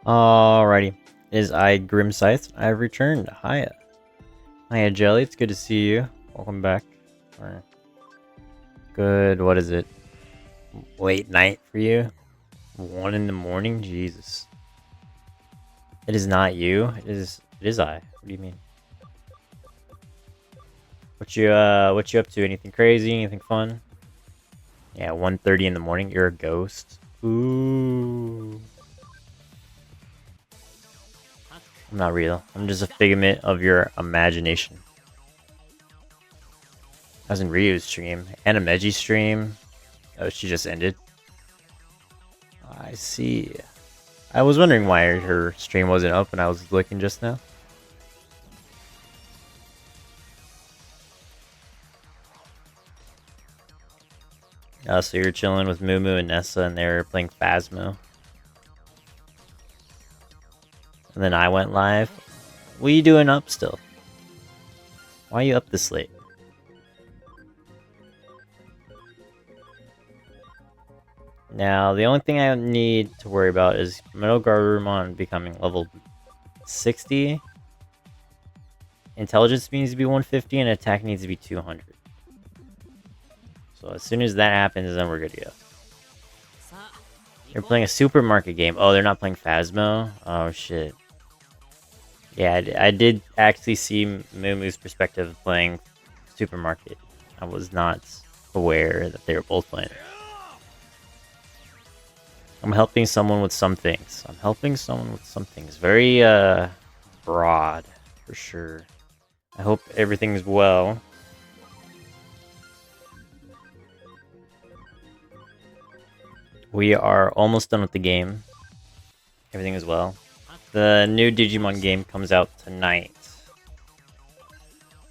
Alrighty. It is I, Grim Scythe. I have returned. Hiya. Hiya, Jelly. It's good to see you. Welcome back. Or good, what is it? Late night for you? 1 in the morning? Jesus. It is not you. It is I. What do you mean? What you up to? Anything crazy? Anything fun? Yeah, 1:30 in the morning. You're a ghost. Ooh. I'm not real. I'm just a figment of your imagination. I was in Ryu's stream. Animeji's stream. Oh, she just ended. I see. I was wondering why her stream wasn't up when I was looking just now. So you're chilling with Mumu and Nessa and they were playing Phasmo. And then I went live. What are you doing up still? Why are you up this late? Now, the only thing I need to worry about is Metal Garurumon becoming level 60. Intelligence needs to be 150 and attack needs to be 200. So as soon as that happens, then we're good to go. They're playing a supermarket game. Oh, they're not playing Phasmo? Oh, shit. Yeah, I did actually see Mumu's perspective of playing supermarket. I was not aware that they were both playing. I'm helping someone with some things. Very, broad, for sure. I hope everything's well. We are almost done with the game. Everything is well. The new Digimon game comes out tonight.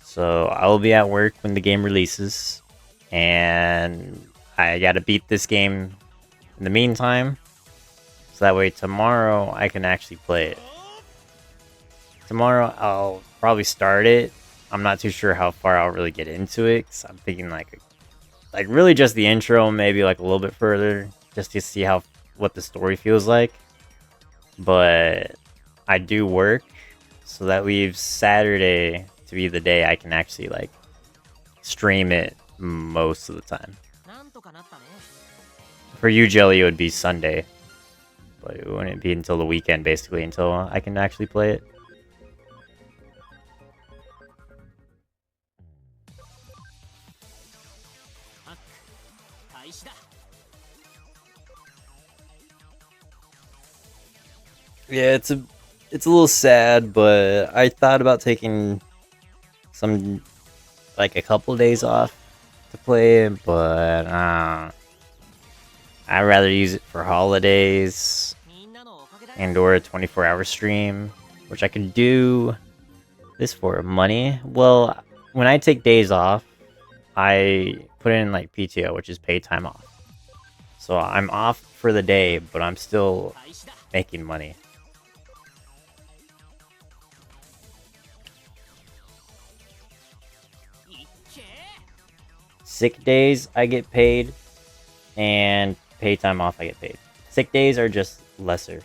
So I will be at work when the game releases. And I gotta beat this game in the meantime. So that way tomorrow I can actually play it. Tomorrow I'll probably start it. I'm not too sure how far I'll really get into it. Cause I'm thinking like really just the intro, maybe like a little bit further. Just to see what the story feels like. But I do work, so that leaves Saturday to be the day I can actually like stream it most of the time. For you, Jelly, it would be Sunday, but it wouldn't be until the weekend, basically, until I can actually play it. Yeah, it's a little sad, but I thought about taking a couple days off to play it, but I'd rather use it for holidays and or a 24-hour stream, which I can do this for money. Well, when I take days off, I put in like PTO, which is paid time off. So I'm off for the day, but I'm still making money. Sick days I get paid, and paid time off I get paid. Sick days are just lesser.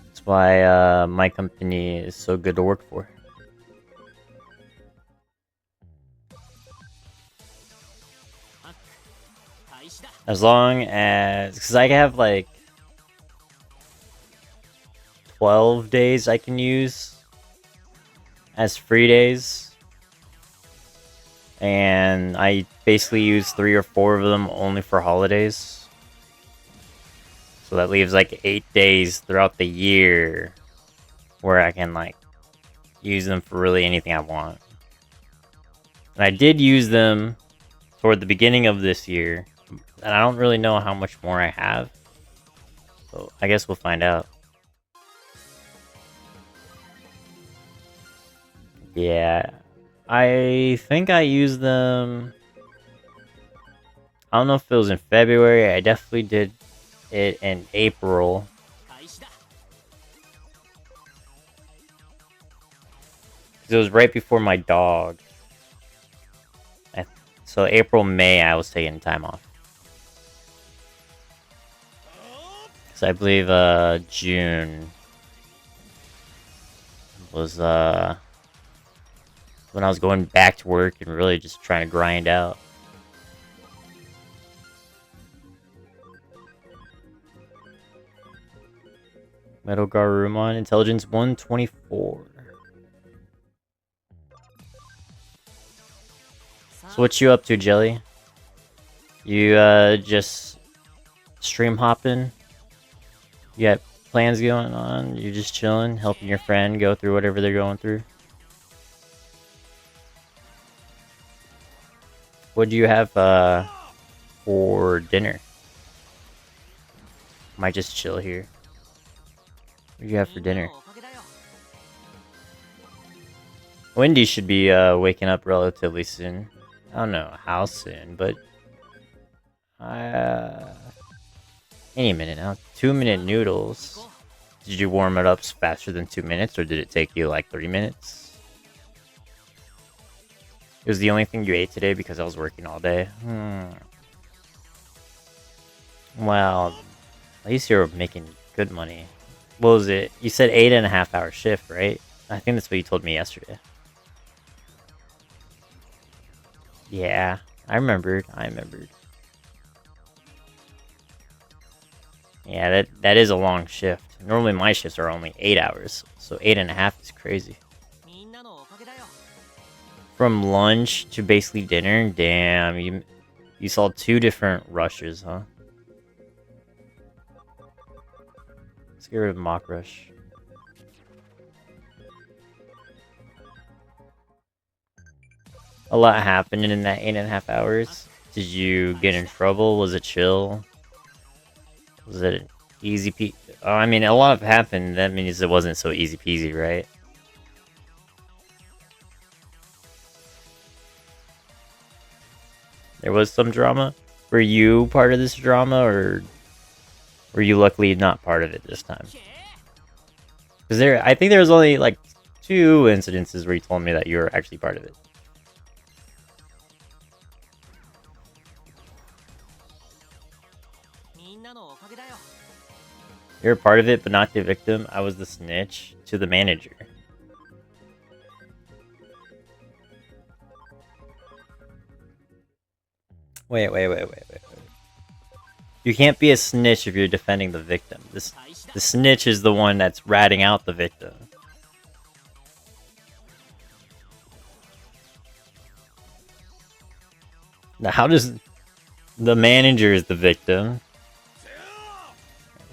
That's why my company is so good to work for. As long as, because I have like 12 days I can use as free days, and I basically use 3 or 4 of them only for holidays. So that leaves like 8 days throughout the year where I can like use them for really anything I want. And I did use them toward the beginning of this year, and I don't really know how much more I have. So I guess we'll find out. Yeah, I think I used them. I don't know if it was in February. I definitely did it in April. It was right before my dog. So April, May, I was taking time off. So I believe June was when I was going back to work and really just trying to grind out. Metal Garurumon, intelligence 124. So what you up to, Jelly? You just stream hopping? You got plans going on? You're just chilling, helping your friend go through whatever they're going through? What do you have for dinner? Might just chill here. What do you have for dinner? Wendy should be waking up relatively soon. I don't know how soon, but any minute now. 2-minute noodles. Did you warm it up faster than 2 minutes, or did it take you like 3 minutes? It was the only thing you ate today because I was working all day. Well, at least you're making good money. What was it? You said 8.5-hour shift, right? I think that's what you told me yesterday. Yeah, I remembered. Yeah, that is a long shift. Normally my shifts are only 8 hours, so 8.5 is crazy. From lunch to basically dinner, damn, you saw 2 different rushes, huh? Let's get rid of Mock Rush. A lot happened in that 8.5 hours. Did you get in trouble? Was it chill? Was it easy peasy? Oh, I mean, a lot happened. That means it wasn't so easy peasy, right? There was some drama. Were you part of this drama, or were you luckily not part of it this time? Because I think there was only like 2 incidences where you told me that you were actually part of it. You're a part of it, but not the victim. I was the snitch to the manager. Wait. You can't be a snitch if you're defending the victim. The snitch is the one that's ratting out the victim. Now, how does the manager is the victim?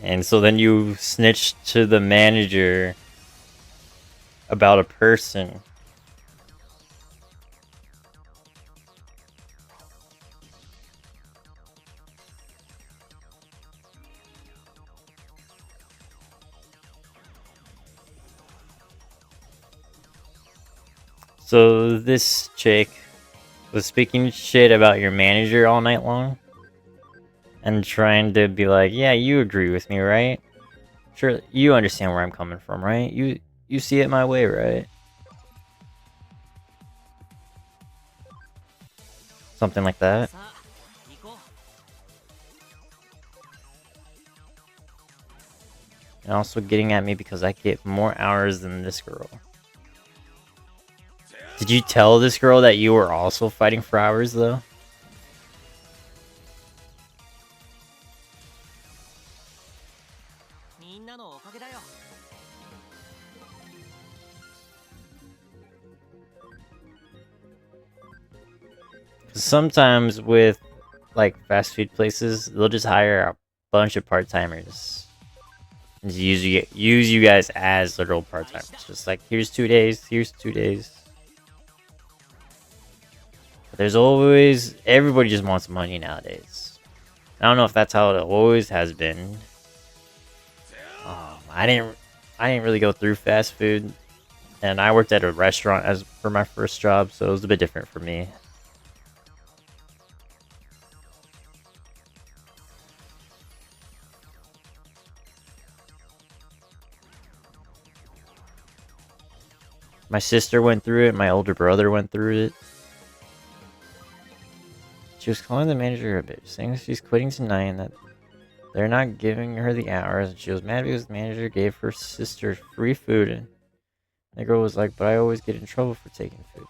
And so then you snitch to the manager about a person. So this chick was speaking shit about your manager all night long? And trying to be like, yeah, you agree with me, right? Sure, you understand where I'm coming from, right? You see it my way, right? Something like that. And also getting at me because I get more hours than this girl. Did you tell this girl that you were also fighting for hours, though? Sometimes with like fast food places, they'll just hire a bunch of part-timers and use you guys as literal part-timers. Just like, here's 2 days, here's 2 days. But there's always, everybody just wants money nowadays. I don't know if that's how it always has been. I didn't really go through fast food, and I worked at a restaurant as for my first job, so it was a bit different for me. My sister went through it. My older brother went through it. She was calling the manager a bitch, saying she's quitting tonight and that they're not giving her the hours. And she was mad because the manager gave her sister free food. And the girl was like, but I always get in trouble for taking food.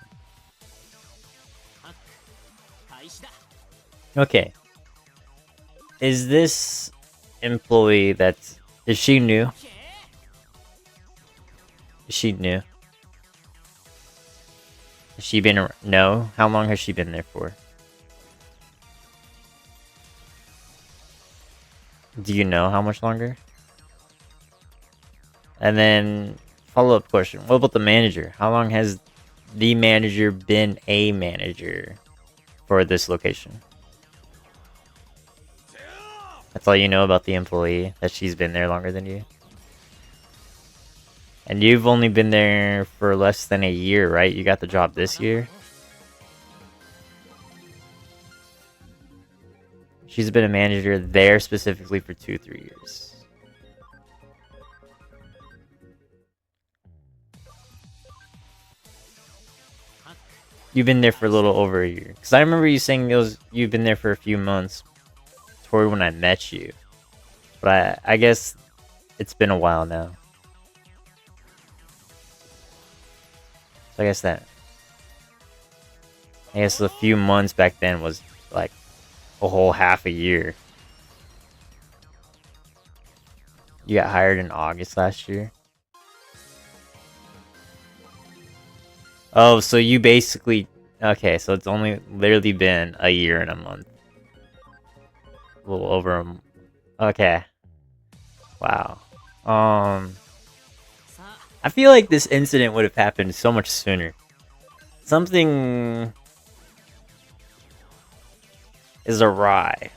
Okay. Is this employee that's... Is she new? Is she new? Has she been... No? How long has she been there for? Do you know how much longer? And then, follow-up question. What about the manager? How long has the manager been a manager for this location? That's all you know about the employee, that she's been there longer than you? And you've only been there for less than a year, right? You got the job this year? She's been a manager there specifically for 2-3 years. You've been there for a little over a year. Because I remember you saying you've been there for a few months toward when I met you. But I guess it's been a while now. So I guess a few months back then was like a whole half a year. You got hired in August last year? Oh, so you basically... Okay, so it's only literally been a year and a month. A little over a... Okay. Wow. I feel like this incident would have happened so much sooner. Something... is awry.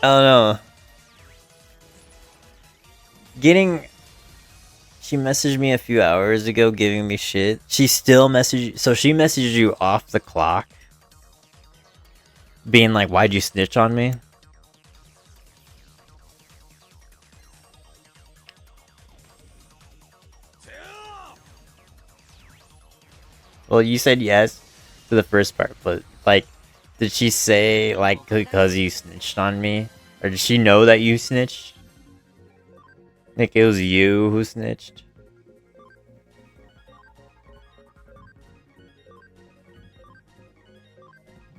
I don't know. She messaged me a few hours ago giving me shit. She still messaged... So she messaged you off the clock? Being like, why'd you snitch on me? Well, you said yes to the first part, but, like, did she say, like, because you snitched on me? Or did she know that you snitched? Like, it was you who snitched?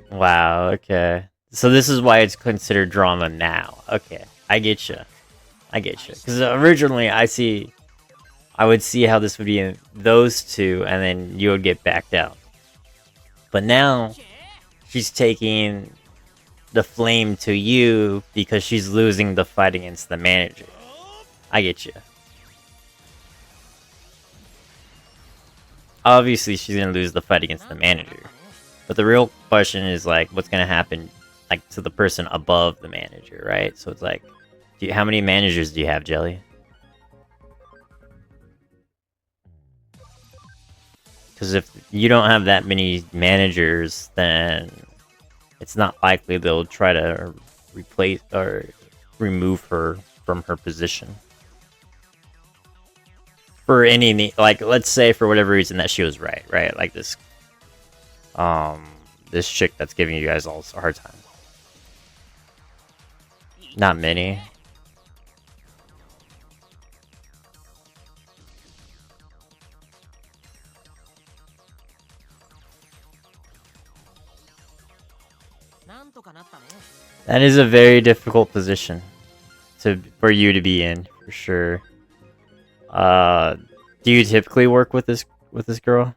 Wow, okay. So this is why it's considered drama now. Okay, I get you. I get you. Because originally, I would see how this would be in those two, and then you would get backed out. But now, she's taking the flame to you because she's losing the fight against the manager. I get you. Obviously, she's gonna lose the fight against the manager. But the real question is, like, what's gonna happen, like, to the person above the manager, right? So it's like, how many managers do you have, Jelly? Because if you don't have that many managers, then it's not likely they'll try to replace or remove her from her position. For any, like, let's say for whatever reason that she was right? Like this chick that's giving you guys all a hard time. Not many. That is a very difficult position for you to be in, for sure. Do you typically work with this girl?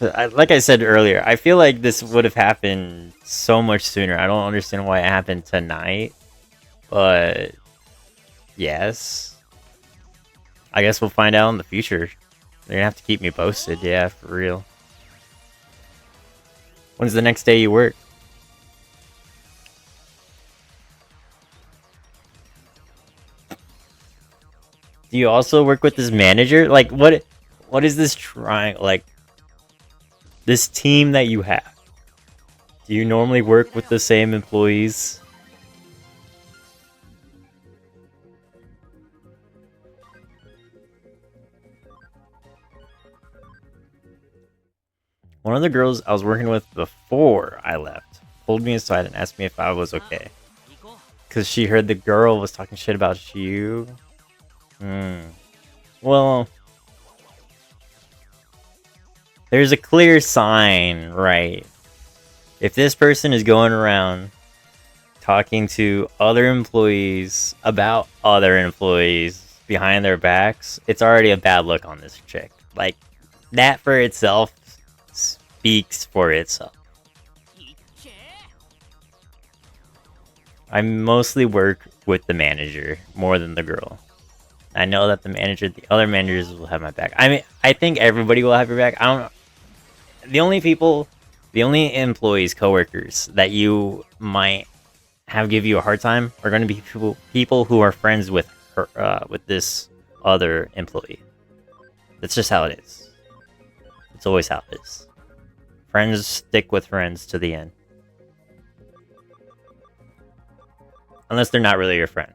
Like I said earlier, I feel like this would have happened so much sooner. I don't understand why it happened tonight, but yes. I guess we'll find out in the future. They're gonna have to keep me posted, yeah, for real. When's the next day you work? Do you also work with this manager? Like, what is this like, this team that you have? Do you normally work with the same employees? One of the girls I was working with before I left pulled me aside and asked me if I was okay. Because she heard the girl was talking shit about you. Well, there's a clear sign, right? If this person is going around talking to other employees about other employees behind their backs, it's already a bad look on this chick. Like, that for itself speaks for itself. I mostly work with the manager more than the girl. I know that the other managers will have my back. I mean, I think everybody will have your back. I don't know. The only employees, coworkers that you might have give you a hard time are going to be people who are friends with her, with this other employee. That's just how it is. It's always how it is. Friends stick with friends to the end. Unless they're not really your friend.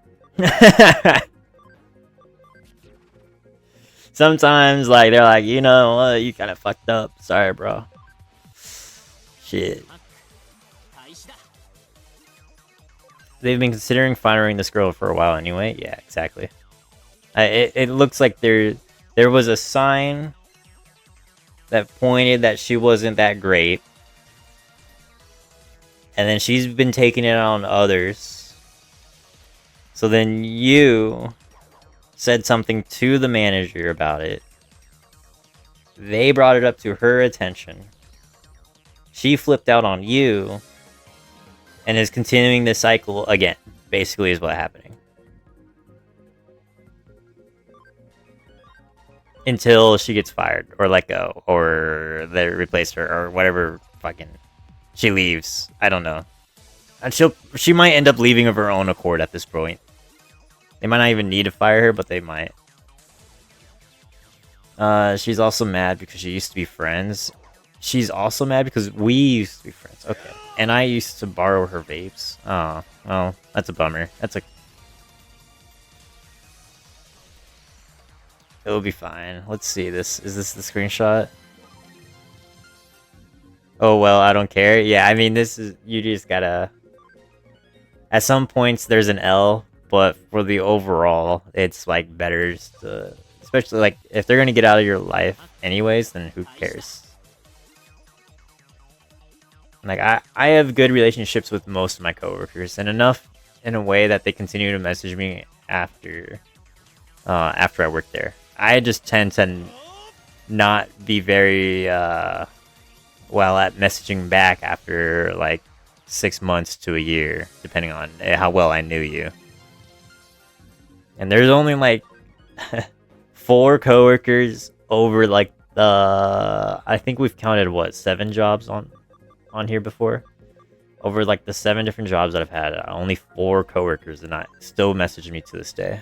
Sometimes, like, they're like, you know what, you kind of fucked up. Sorry, bro. Shit. They've been considering firing this girl for a while anyway. Yeah, exactly. It looks like there was a sign that pointed that she wasn't that great. And then she's been taking it on others. So then you said something to the manager about it. They brought it up to her attention. She flipped out on you. And is continuing this cycle again. Basically is what's happening. Until she gets fired. Or let go. Or they replace her. Or whatever fucking... She leaves. I don't know. And she might end up leaving of her own accord at this point. They might not even need to fire her, but they might. She's also mad because she used to be friends. She's also mad because we used to be friends. Okay. And I used to borrow her vapes. Oh, well, that's a bummer. It'll be fine. Let's see this. Is this the screenshot? Oh, well, I don't care. Yeah, I mean, this is... You just gotta... At some points, there's an L, but for the overall, it's, like, better to... Especially, like, if they're gonna get out of your life anyways, then who cares? Like, I have good relationships with most of my coworkers, and enough in a way that they continue to message me after I work there. I just tend to not be very well at messaging back after like 6 months to a year, depending on how well I knew you. And there's only like 4 coworkers over like I think we've counted what 7 jobs on here before. Over like the 7 different jobs that I've had, only 4 coworkers and I still message me to this day.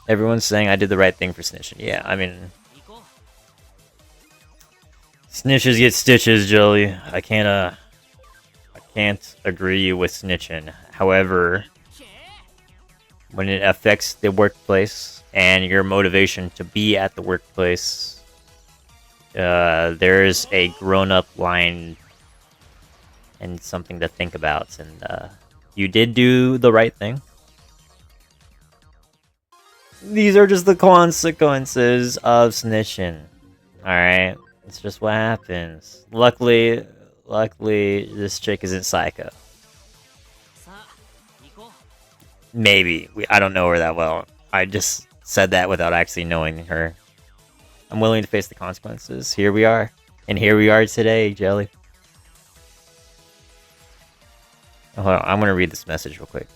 Everyone's saying I did the right thing for snitching. Yeah, I mean, snitches get stitches, Jelly. I can't agree with snitching. However, when it affects the workplace and your motivation to be at the workplace, there's a grown-up line and something to think about. And you did do the right thing. These are just the consequences of snitching. Alright? It's just what happens. Luckily, this chick isn't psycho. Maybe. I don't know her that well. I just said that without actually knowing her. I'm willing to face the consequences. Here we are. And here we are today, Jelly. Oh, hold on. I'm going to read this message real quick.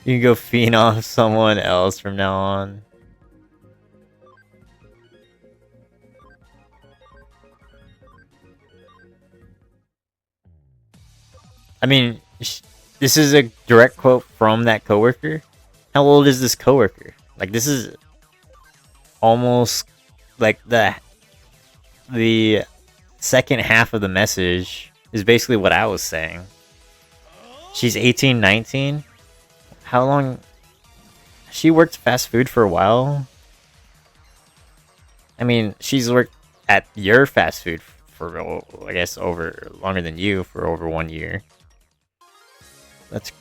You can go fiend off someone else from now on. I mean, this is a direct quote from that coworker. How old is this coworker? Like, this is almost like the second half of the message is basically what I was saying. She's 18, 19. How long? She worked fast food for a while. I mean, she's worked at your fast food for, I guess, over longer than you for over 1 year. That's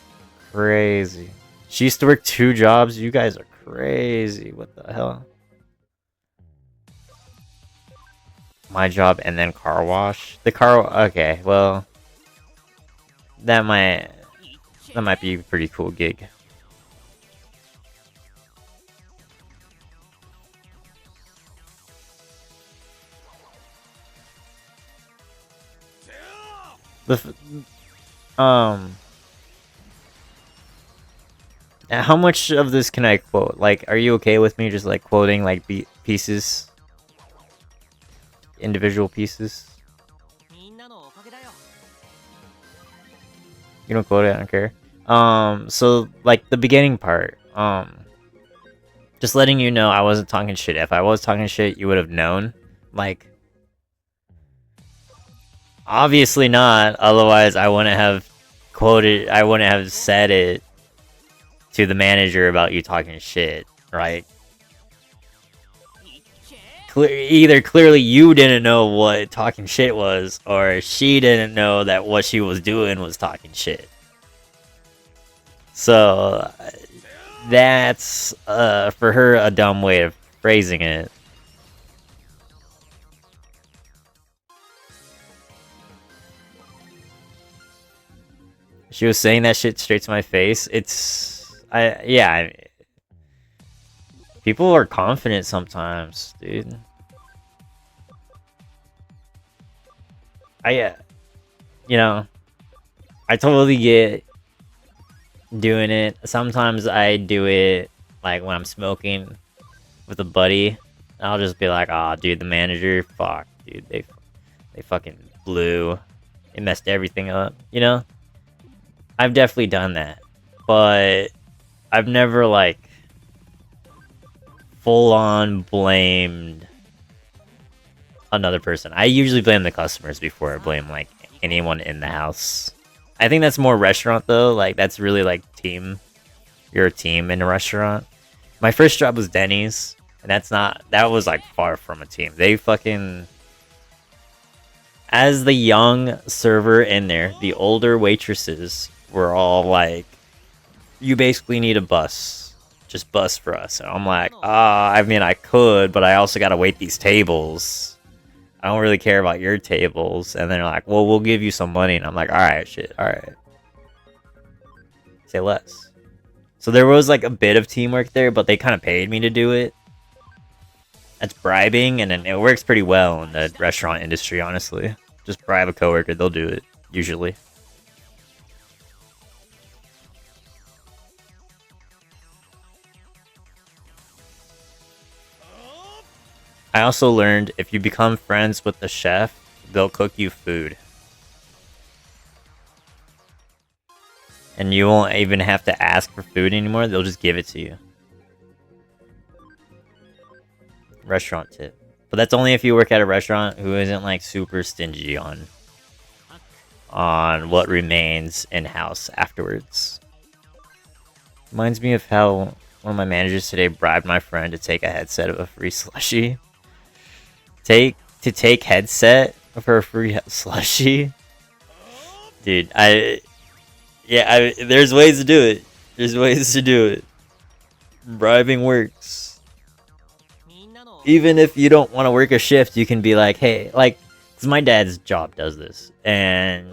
crazy. She used to work 2 jobs. You guys are crazy. What the hell? My job and then car wash. The car. Okay, well, that might be a pretty cool gig. How much of this can I quote? Like, are you okay with me just like quoting like pieces, individual pieces? You don't quote it, I don't care. So like the beginning part, just letting you know I wasn't talking shit. If I was talking shit, you would have known. Like, obviously not. Otherwise, I wouldn't have quoted. I wouldn't have said it to the manager about you talking shit, right? Either clearly you didn't know what talking shit was, or she didn't know that what she was doing was talking shit. So that's for her a dumb way of phrasing it. She was saying that shit straight to my face. People are confident sometimes, dude. I totally get doing it. Sometimes I do it like when I'm smoking with a buddy. I'll just be like, "Oh, dude, the manager, fuck, dude, they fucking blew. It messed everything up." You know? I've definitely done that, but I've never like full on blamed another person. I usually blame the customers before I blame like anyone in the house. I think that's more restaurant though. Like that's really like team. You're a team in a restaurant. My first job was Denny's, and that was like far from a team. They fucking, as the young server in there, the older waitresses were all like, "You basically need a bus. Just bus for us." And I'm like, I mean, I could, but I also gotta wait these tables. I don't really care about your tables. And they're like, "Well, we'll give you some money." And I'm like, alright, shit, alright. Say less. So there was like a bit of teamwork there, but they kind of paid me to do it. That's bribing, and then it works pretty well in the restaurant industry, honestly. Just bribe a coworker, they'll do it, usually. I also learned if you become friends with the chef, they'll cook you food. And you won't even have to ask for food anymore, they'll just give it to you. Restaurant tip. But that's only if you work at a restaurant who isn't like super stingy on what remains in-house afterwards. Reminds me of how one of my managers today bribed my friend to take a headset of a free slushie. Take headset for a free slushie? Dude, there's ways to do it. There's ways to do it. Bribing works. Even if you don't want to work a shift, you can be like, hey, like, because my dad's job does this. And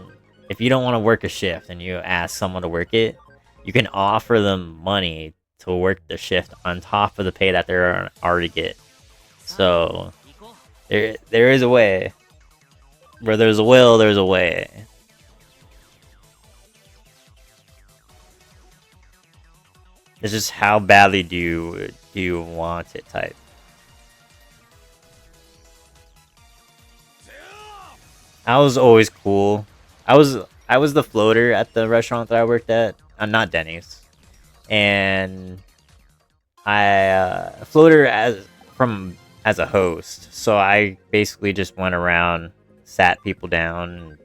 if you don't want to work a shift and you ask someone to work it, you can offer them money to work the shift on top of the pay that they're already get. So there is a way. Where there's a will, there's a way. It's just how badly do you want it type. I was always cool. I was the floater at the restaurant that I worked at. Not Denny's. And floater as as a host. So I basically just went around, sat people down, and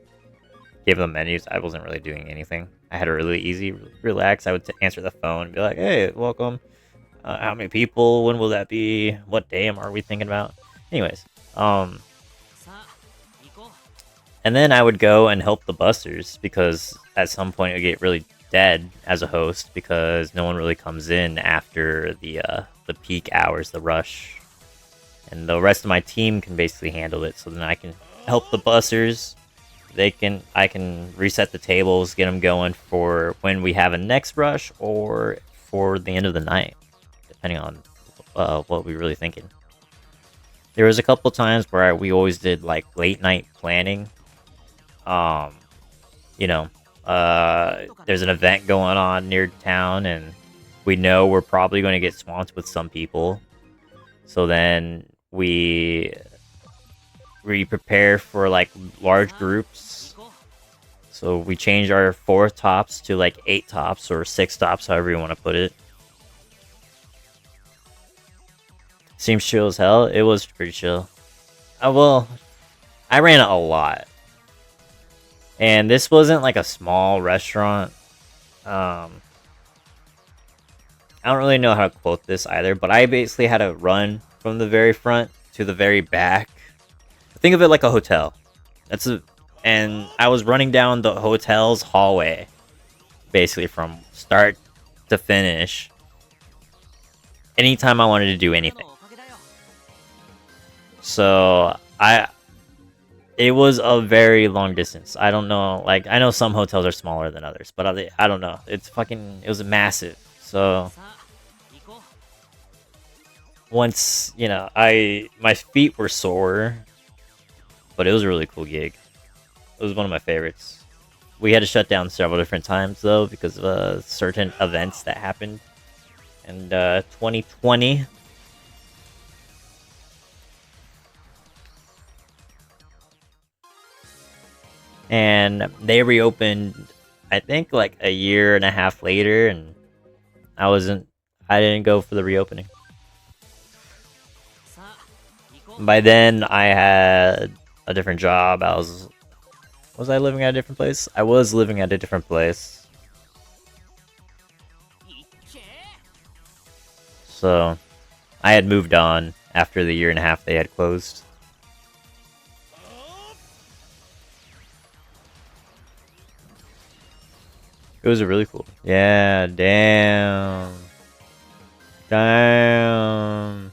gave them menus. I wasn't really doing anything. I had a really easy, relax. I would answer the phone and be like, "Hey, welcome. How many people? When will that be? What day are we thinking about?" Anyways, and then I would go and help the busters because at some point it would get really dead as a host because no one really comes in after the peak hours, the rush, and the rest of my team can basically handle it. So then I can help the busters. I can reset the tables, get them going for when we have a next rush or for the end of the night, depending on what we're really thinking. There was a couple times where we always did like late night planning. Um, you know, there's an event going on near town, and we know we're probably going to get swamped with some people. So then we prepare for like large groups. So we change our 4 tops to like 8 tops or 6 tops, however you want to put it. Seems chill as hell. It was pretty chill. Well, I ran a lot. And this wasn't like a small restaurant. I don't really know how to quote this either, but I basically had to run from the very front to the very back. Think of it like a hotel. And I was running down the hotel's hallway, basically from start to finish. Anytime I wanted to do anything. So it was a very long distance. I don't know, like I know some hotels are smaller than others, but I don't know. It was massive. So once, my feet were sore, but it was a really cool gig. It was one of my favorites. We had to shut down several different times though because of certain events that happened in 2020. And they reopened, I think, like a year and a half later, and I didn't go for the reopening. By then, I had a different job. Was I living at a different place? I was living at a different place. So, I had moved on after the year and a half they had closed. It was a really cool. Yeah, damn. Damn.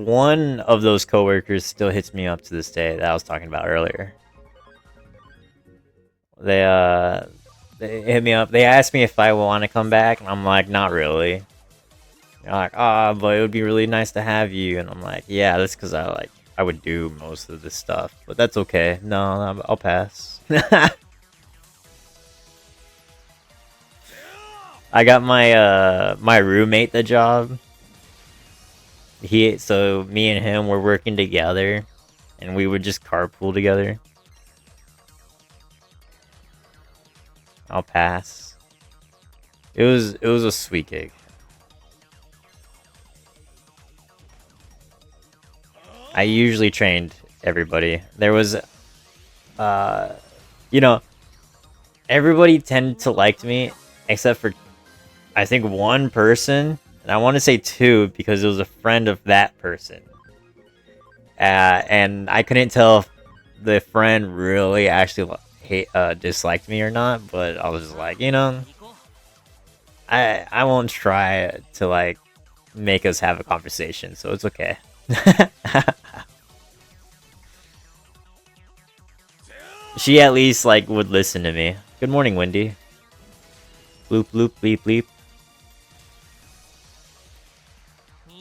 One of those coworkers still hits me up to this day that I was talking about earlier. They hit me up. They asked me if I want to come back, and I'm like, not really. They're like, but it would be really nice to have you, and I'm like, yeah, that's because I would do most of this stuff, but that's okay. No, I'll pass. I got my roommate the job. So me and him were working together, and we would just carpool together. I'll pass. It was a sweet gig. I usually trained everybody. There was, everybody tended to like me, except for, I think, one person, and I want to say 2 because it was a friend of that person. And I couldn't tell if the friend really actually disliked me or not, but I was just like, I won't try to like make us have a conversation, so it's okay. She at least like would listen to me. Good morning, Wendy. Bloop bloop bleep bleep.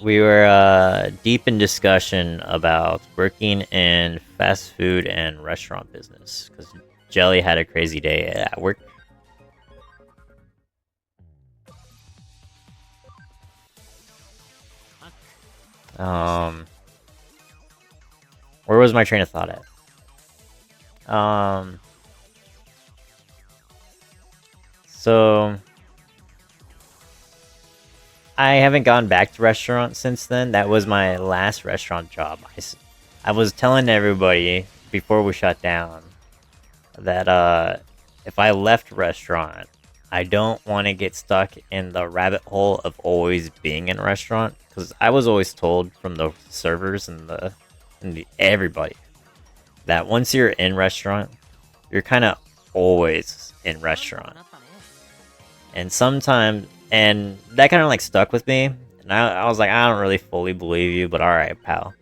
We were deep in discussion about working in fast food and restaurant business because Jelly had a crazy day at work. Where was my train of thought at? So I haven't gone back to restaurants since then. That was my last restaurant job. I was telling everybody before we shut down that if I left restaurant, I don't want to get stuck in the rabbit hole of always being in a restaurant, because I was always told from the servers and everybody that once you're in restaurant, you're kind of always in restaurant. And sometimes, and that kind of like stuck with me. And I was like, I don't really fully believe you, but alright, pal.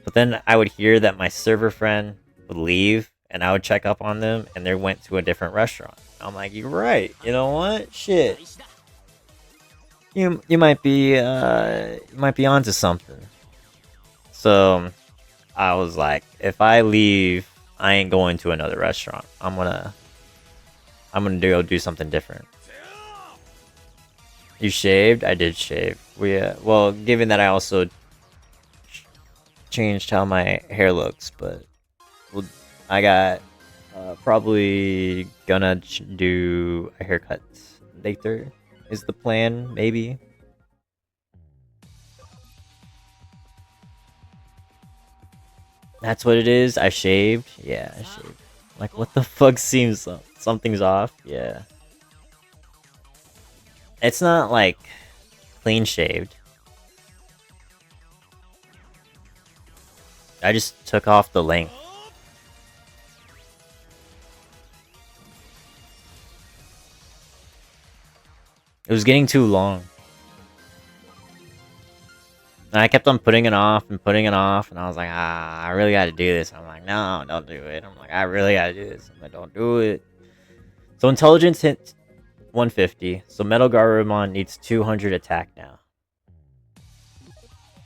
But then I would hear that my server friend would leave, and I would check up on them, and they went to a different restaurant. I'm like, you're right. You know what? Shit. You might be onto something. So I was like, if I leave, I ain't going to another restaurant. I'm gonna go do something different. You shaved? I did shave. Well, given that I also changed how my hair looks, but I got probably gonna do a haircut later. Is the plan, maybe? That's what it is? I shaved? Yeah, I shaved. Like, what the fuck seems... something's off? Yeah. It's not, like, clean shaved. I just took off the length. It was getting too long. And I kept on putting it off, and I was like, I really gotta do this. I'm like, no, don't do it. I'm like, I really gotta do this. I'm like, don't do it. So intelligence hit 150. So Metal Garurumon needs 200 attack now.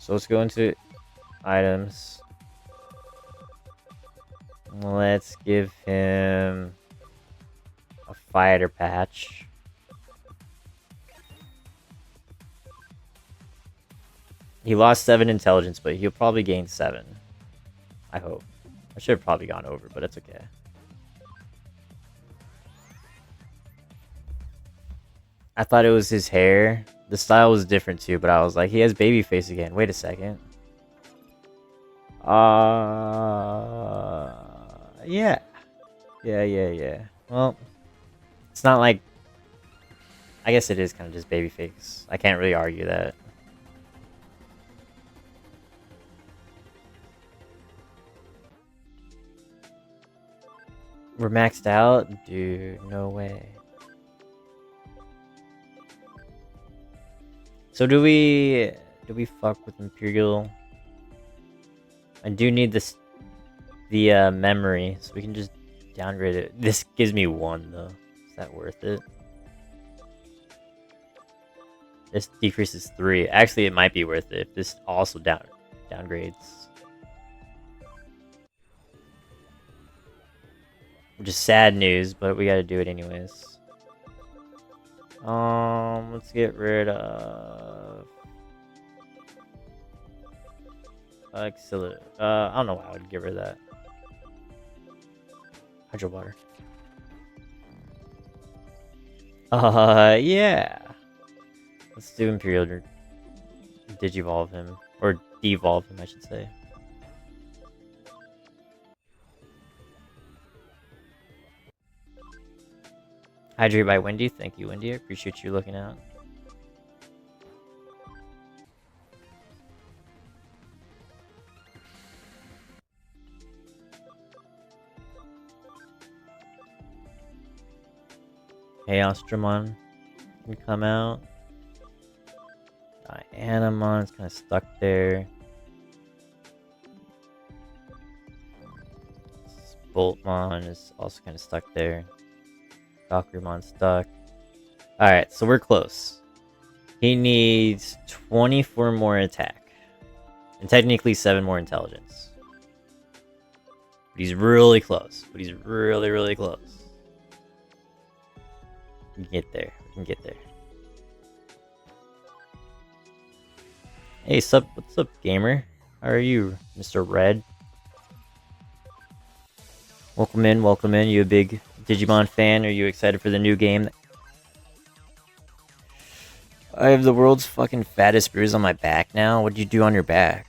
So let's go into items. Let's give him a fighter patch. He lost 7 intelligence, but he'll probably gain 7. I hope. I should have probably gone over, but it's okay. I thought it was his hair. The style was different too, but I was like, he has baby face again. Wait a second. Yeah. Yeah. Well, it's not like... I guess it is kind of just baby face. I can't really argue that. We're maxed out? Dude, no way. So do we fuck with Imperial? I do need the memory, so we can just downgrade it. This gives me 1 though. Is that worth it? This decreases 3. Actually, it might be worth it if this also downgrades. Which is sad news, but we gotta do it anyways. Let's get rid of Auxiliary. I don't know why I would get rid of that. Hydro water. Yeah. Let's do Imperial Digivolve him. Or devolve him, I should say. Hydrate by Wendy. Thank you, Wendy. I appreciate you looking out. Hey, Ostramon can come out. Dianamon's kind of stuck there. Boltmon is also kind of stuck there. Valkyriemon's stuck. Alright, so we're close. He needs 24 more attack. And technically 7 more intelligence. But he's really close. But he's really, really close. We can get there. We can get there. Hey, what's up, gamer? How are you, Mr. Red? Welcome in, welcome in. You a big Digimon fan? Are you excited for the new game? I have the world's fucking fattest bruise on my back now. What'd you do on your back?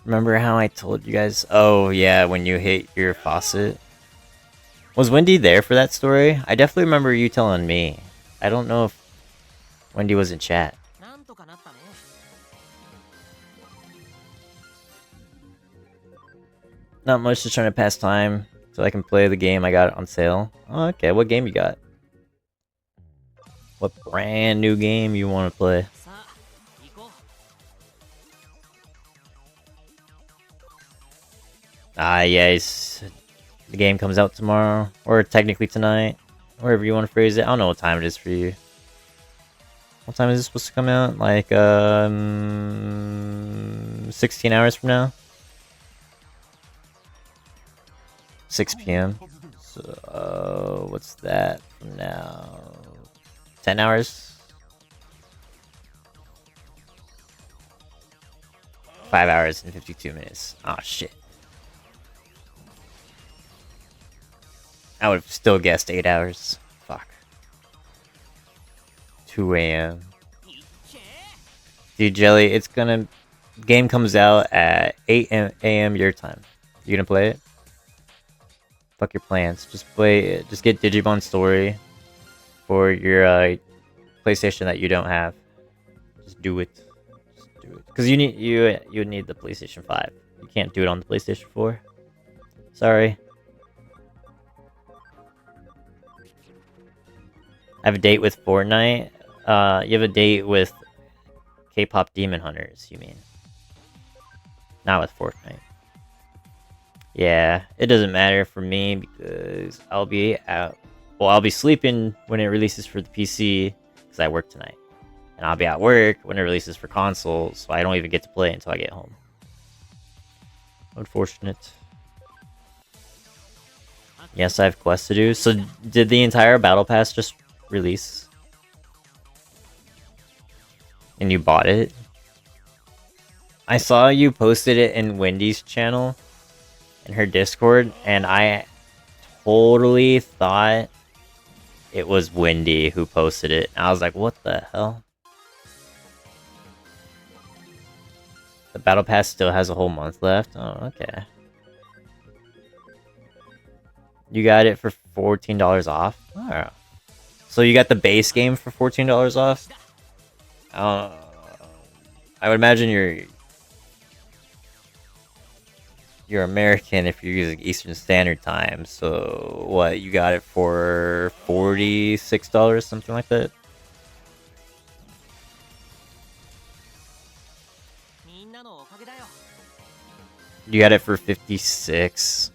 Remember how I told you guys? Oh, yeah, when you hit your faucet. Was Wendy there for that story? I definitely remember you telling me. I don't know if Wendy was in chat. Not much, just trying to pass time so I can play the game I got on sale. Oh, okay, what game you got? What brand new game you want to play? Yes. The game comes out tomorrow, or technically tonight, wherever you want to phrase it. I don't know what time it is for you. What time is this supposed to come out? Like, 16 hours from now? 6 p.m. So, what's that from now? 10 hours? 5 hours and 52 minutes. Oh, shit. I would have still guessed 8 hours. Fuck. 2 a.m. Dude, Jelly, it's gonna... Game comes out at 8 a.m. your time. You gonna play it? Fuck your plans. Just play it. Just get Digimon Story for your PlayStation that you don't have. Just do it. Just do it. Because you need the PlayStation 5. You can't do it on the PlayStation 4. Sorry. I have a date with Fortnite. You have a date with K-pop Demon Hunters, you mean? Not with Fortnite. Yeah, it doesn't matter for me because I'll be out. Well, I'll be sleeping when it releases for the PC because I work tonight. And I'll be at work when it releases for consoles, so I don't even get to play until I get home. Unfortunate. Yes, I have quests to do. So, did the entire Battle Pass just release? And you bought it? I saw you posted it in Wendy's channel, in her Discord, and I totally thought it was Wendy who posted it. And I was like, what the hell? The Battle Pass still has a whole month left? Oh, okay. You got it for $14 off? Oh. So you got the base game for $14 off? I would imagine you're American if you're using Eastern Standard Time. So what, you got it for $46, something like that? You got it for 56.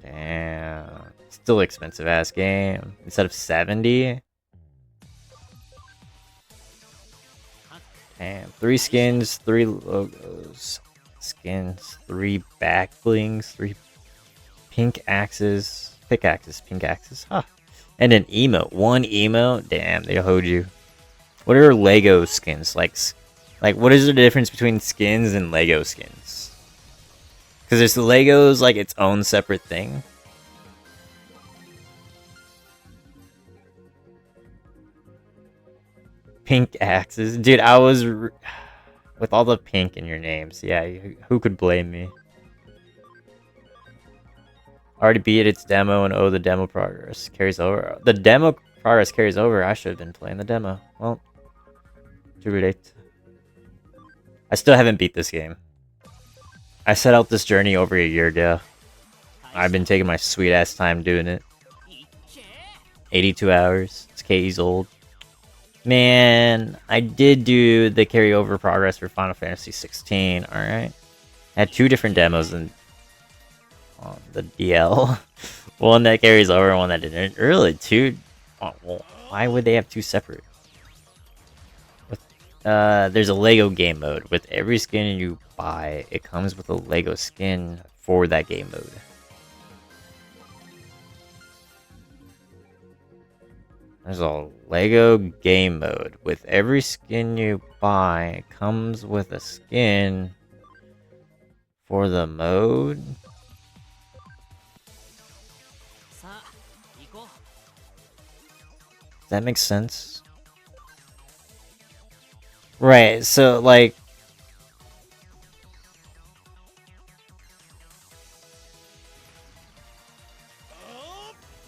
Damn. Still expensive ass game. Instead of 70. Damn. 3 skins, 3 logos. Skins, 3 back blings, 3 pink axes. Pickaxes, pink axes. Huh. And an emote. 1 emote? Damn, they hold you. What are Lego skins? Like what is the difference between skins and Lego skins? Because it's Legos like its own separate thing. Pink axes. Dude, I was... with all the pink in your names. Yeah, who could blame me? Already beat its demo and the demo progress carries over. The demo progress carries over. I should have been playing the demo. Well, too late. I still haven't beat this game. I set out this journey over a year ago. I've been taking my sweet ass time doing it. 82 hours. It's KE's old. Man, I did do the carryover progress for Final Fantasy 16, alright? I had 2 different demos on the DL. One that carries over and one that didn't. Really, 2? Oh, well, why would they have 2 separate? There's a Lego game mode. With every skin you buy, it comes with a Lego skin for that game mode. There's a Lego game mode. With every skin you buy, it comes with a skin for the mode. Does that make sense? Right, so, like...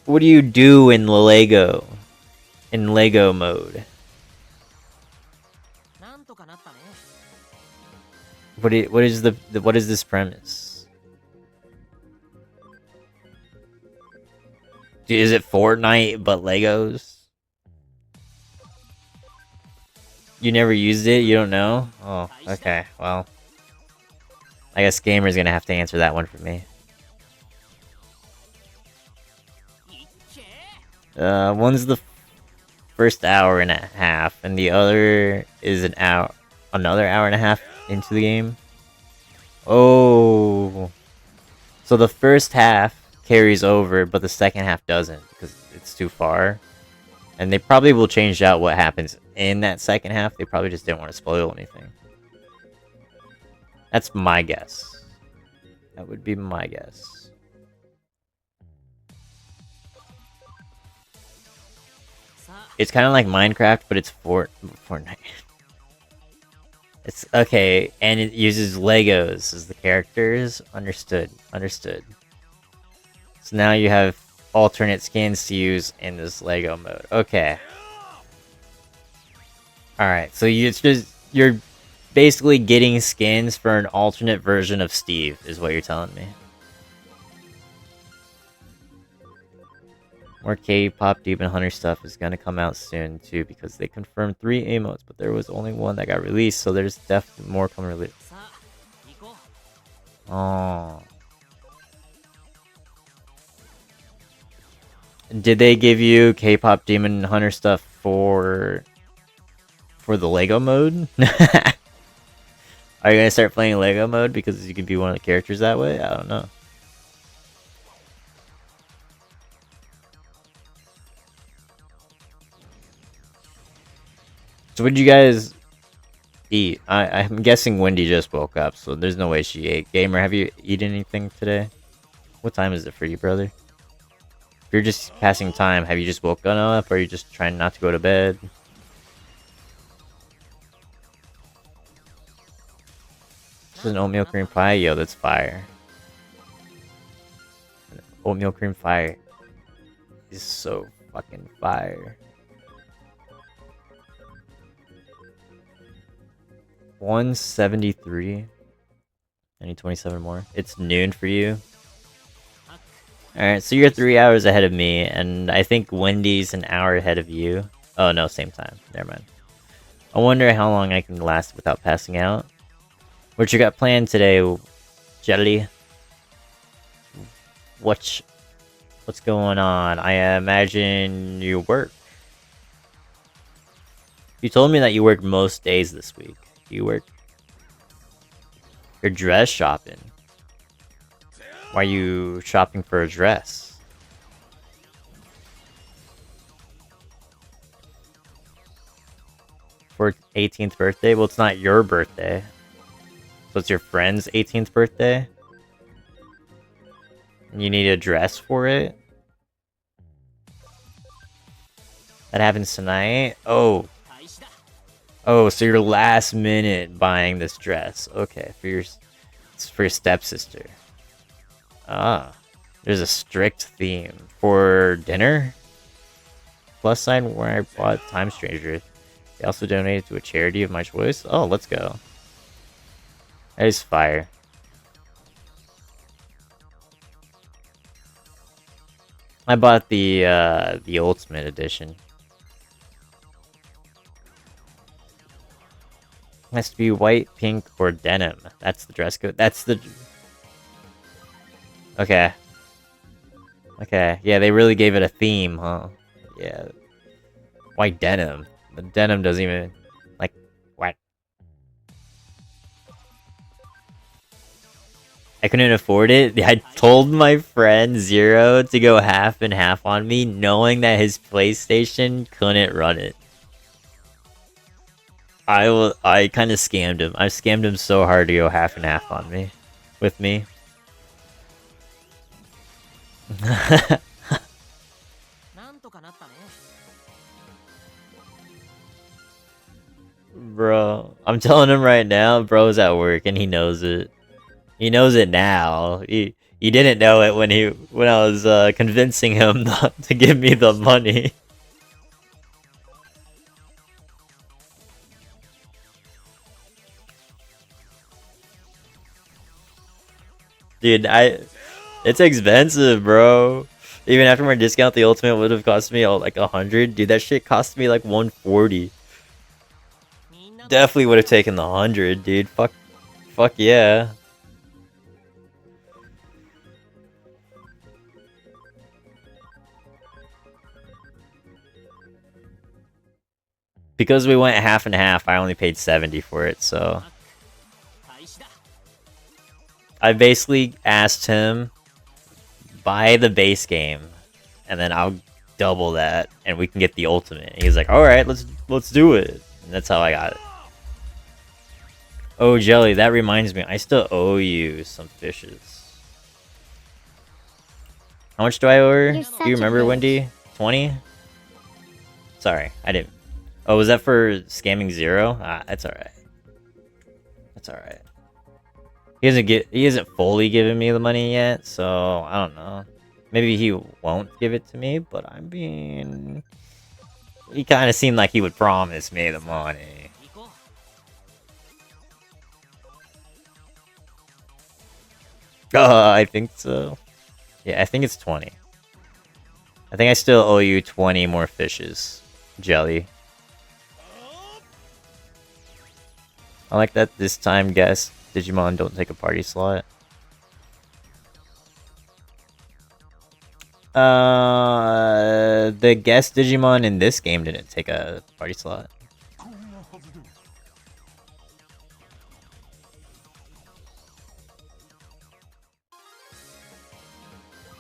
What do you do in Lego? In Lego mode? What is what is this premise? Is it Fortnite but Legos? You never used it? You don't know? Oh, okay. Well, I guess Gamer's gonna have to answer that one for me. One's the first hour and a half, and the other is another hour and a half into the game. Oh, so the first half carries over, but the second half doesn't because it's too far. And they probably will change out what happens in that second half. They probably just didn't want to spoil anything. That's my guess. That would be my guess. It's kind of like Minecraft, but it's Fortnite. It's okay, and it uses Legos as the characters. Understood. Understood. So now you have alternate skins to use in this Lego mode. Okay. Alright, so you're basically getting skins for an alternate version of Steve, is what you're telling me. More K-pop Demon Hunter stuff is gonna come out soon too, because they confirmed 3 emotes, but there was only one that got released, so there's definitely more coming released. Oh. Did they give you K-pop Demon Hunter stuff for the Lego mode? Are you gonna start playing Lego mode because you can be one of the characters that way? I don't know. So what did you guys eat? I'm guessing Wendy just woke up, so there's no way she ate. Gamer, have you eaten anything today? What time is it for you, brother? If you're just passing time, have you just woken up, or are you just trying not to go to bed? This is an oatmeal cream pie? Yo, that's fire. Oatmeal cream pie is so fucking fire. 173. I need 27 more. It's noon for you. Alright, so you're 3 hours ahead of me, and I think Wendy's an hour ahead of you. Oh no, same time. Never mind. I wonder how long I can last without passing out. What you got planned today, Jelly? What's going on? I imagine you work. You told me that you work most days this week. You work. You're dress shopping. Why are you shopping for a dress? For 18th birthday? Well, it's not your birthday. So it's your friend's 18th birthday? And you need a dress for it? That happens tonight? Oh. Oh, so you're last minute buying this dress. Okay, it's for your stepsister. Ah. There's a strict theme. For dinner? Plus sign where I bought Time Stranger. They also donated to a charity of my choice. Oh, let's go. That is fire. I bought the Ultimate Edition. Has to be white, pink, or denim. That's the dress code. That's the... Okay. Okay. Yeah, they really gave it a theme, huh? Yeah. White denim. The denim doesn't even... Like, what? I couldn't afford it. I told my friend Zero to go half and half on me, knowing that his PlayStation couldn't run it. I kind of scammed him. I scammed him so hard to go half and half on me. With me. bro. I'm telling him right now, bro's at work and he knows it. He knows it now. He didn't know it when I was convincing him not to give me the money. Dude, it's expensive, bro. Even after my discount, the ultimate would have cost me like 100. Dude, that shit cost me like 140. Definitely would have taken the 100, dude. Fuck yeah. Because we went half and half, I only paid 70 for it, so... I basically asked him, buy the base game, and then I'll double that, and we can get the ultimate. And he's like, alright, let's do it. And that's how I got it. Oh, Jelly, that reminds me, I still owe you some fishes. How much do I owe her? Do you remember, Wendy? 20? Sorry, I didn't... Oh, was that for scamming Zero? Ah, that's alright. That's alright. He hasn't fully given me the money yet, so I don't know. Maybe he won't give it to me, but I mean, he kind of seemed like he would promise me the money. I think so. Yeah, I think it's 20. I think I still owe you 20 more fishes, Jelly. I like that this time guest Digimon don't take a party slot. The guest Digimon in this game didn't take a party slot.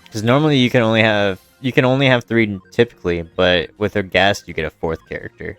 Because normally you can only have 3 typically, but with a guest you get a 4th character.